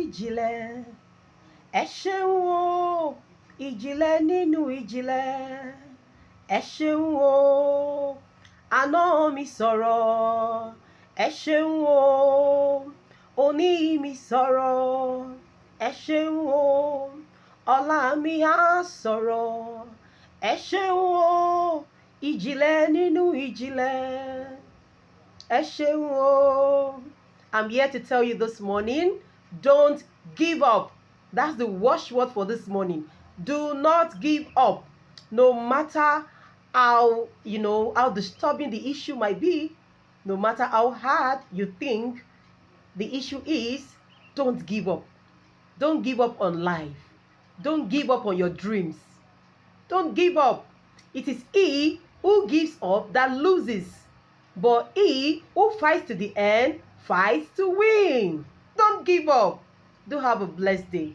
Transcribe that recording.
ìjìnlẹ̀. Ẹ ṣeun o, ìjìnlẹ̀ nínú ìjìnlẹ̀. Ẹ ṣeun o, àná mi sọ̀rọ̀. Ẹ ṣeun o, òní mi sọ̀rọ̀. Ẹ ṣeun o, ọ̀la mi á sọ̀rọ̀. Ẹ ṣeun o, ìjìnlẹ̀ nínú ìjìnlẹ̀. Ẹ ṣeun o. I'm here to tell you this morning, don't give up. That's the watchword for this morning. Do not give up. No matter how, how disturbing the issue might be, no matter how hard you think the issue is, don't give up. Don't give up on life. Don't give up on your dreams. Don't give up. It is he who gives up that loses. But he who fights to the end fights to win. Don't give up. Do have a blessed day.